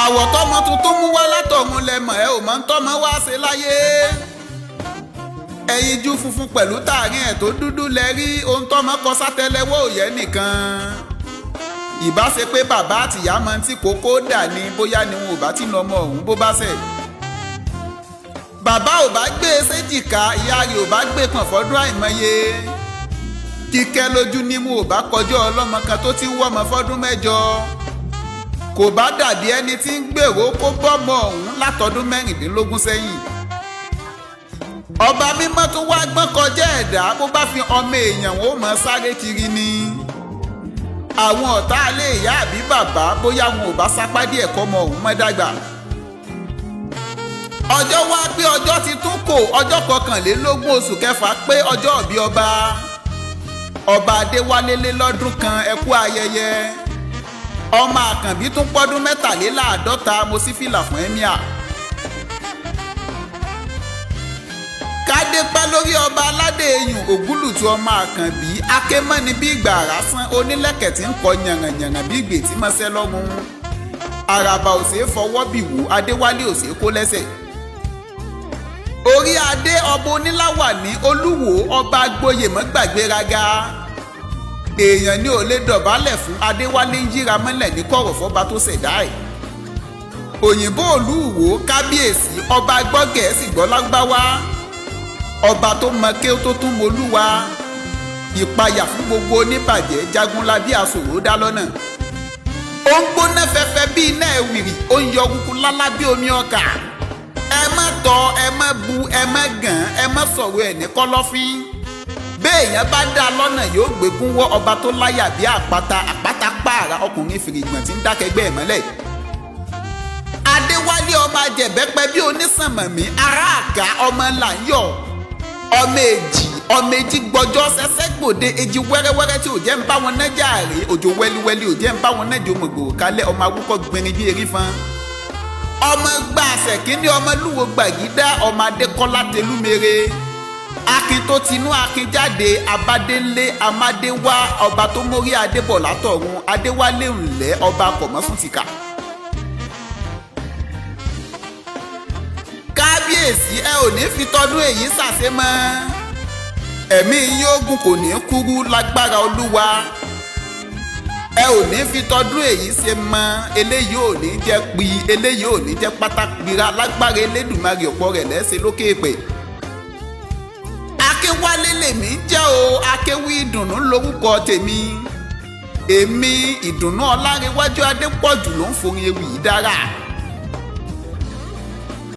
àwọ̀ tọ́mọ tuntun mú wá látọ̀run lẹ́mọ̀ ẹ ò mọ̀ ń tọ́mọ wá ṣe láyé. ẹyinjú funfun pẹ̀lú tààrin ẹ̀ tó dúdú lẹ rí ohun tọ́mọ kọ sátẹ́lẹwọ́ òyẹ́ nìkan. ìbá ṣe pé bàbá àtìyá mọ tí kókó dà ní bóyá ni wọn ò bá ti nà ọmọ ọ̀hún bó bá ṣẹ̀. bàbá ò bá gbé e séjìká ìyá rẹ̀ ò bá gbé pọ̀n fọ́dún àìmọye. kíkẹ́ lójú nímú ò bá kọjọ́ ọlọ́mọ kan tó ti ń wọ́mọ fọ́dún mẹ́jọ. kò bá dàbí ẹni tí ń gbèrò kó bọ́mọ ọ̀hún látọdún 16 sẹ́yìn. ọba mímọ́ tó wá gbọ́n kọjá ẹ̀dá bó bá fi ọmọ èèyàn ó mọ̀ sáré kiri ni. àwọn ọ̀tá alẹ́ ìyá àbí bàbá bóyá wọn ò bá sápá díẹ̀ kọ́ ọmọ ọ̀hún mọ́ dàgbà. ọjọ́ wá pé ọjọ́ ti tún kò ọjọ́ 21 oṣù kẹfà pé ọjọ́ ìbí ọba. ọba Adéwálé lé lọ́dún kan ẹ kú ayẹyẹ. ọmọ Àkànbí tún pọ́dún 53 mo sí fìlà fún ẹ́míà. kádé pẹ́ lórí ọba aládé eyùn Ògúnlùtù ọmọ Àkànbí akémọ́ni bí ìgbà àrásán onílẹ̀kẹ̀ tí ń kọ yàngànyàngàn bí ìgbè tí mọ́sẹ́ lọ́rùn. àràbà ò ṣeé fọwọ́ bì wò Adéwálé ò ṣeé kó lẹ́sẹ̀. orí adé ọba oníláwàní Olúwo ọba Agboyè mọ́ gbàgbéraga. èèyàn ní ò lè dọ̀bálẹ̀ fún Adéwálé ń yíra mọ́lẹ̀ ní kọ̀rọ̀ fọ́ba tó ṣẹ̀dá ẹ̀. òyìnbó Olúwo kábíyèsí ọba gbọ́ Gẹ̀ẹ́sì gbọ́ Lárúbáwá. ọba tó mọ kí ó tó tún molúwa. ìpayà fún gbogbo oníbàjẹ́ Jagunlabi Àsòro dá lọ́nà. ó ń gbóná fẹ́fẹ́ bí iná ẹ̀wìrì ó ń yọ kúkú lálá bí omi ọkà. ẹ má tọ ẹ má bu ẹ má gàn ẹ má sọ̀rọ̀ ẹ̀ ní kọ́lọ́fín. béèyàn bá dá lọ́nà yóò gbégún wọ́ ọba tó láyà bí àpáta pààrà ọkùnrin fìrìgbọ̀n tí ń dákẹ́gbẹ́ ẹ̀ mọ́lẹ̀. Adéwálé ọmọ ajẹ̀bẹ́pẹ́ bí onísànmọ̀mí ará àká ọmọ ńlá ń yọ̀. ọmọ èjì gbọ́jọ́ sẹ́sẹ́ gbòde èjì wẹ́rẹ́wẹ́rẹ́ tí ò jẹ́ ń bá wọn nájà rè òjò wẹ́líwẹ́lí ò jẹ́ ń bá wọn nájà òmùgbò kálẹ̀ ọmọ awúkọ́ gbìnrin bí erí fan. ọmọ gba àṣẹkíní ọmọ lúwo gbàgídá ọmọ Adékọ́lá telúmere. akin tó tinú akin jáde abádélé amádéwá ọba tó mórí adébọ̀ látọ̀run Adéwálé ńlẹ̀ ọba kọ̀mọ́sùn tìkà. kábíyèsí ẹ ò ní fi tọdún èyí ṣàṣe mọ́. ẹ̀mí yín ogun kò ní kúrú lágbára Olúwa. ẹ ò ní fi tọdún èyí ṣe mọ́. eléyìí ò ní jẹ́ pi eléyìí ò ní jẹ́ pátákìra lágbára Elédùmarè ọ̀pọ̀ rẹ̀ lẹ́sẹ̀ lókè èpè. Akéwálé lèmi jẹ́ o akéwì ìdùnnú lórúkọ tèmi. èmi ìdùnnú Ọlárewájú Adépọ̀jù ló ń forin ewì yìí dára.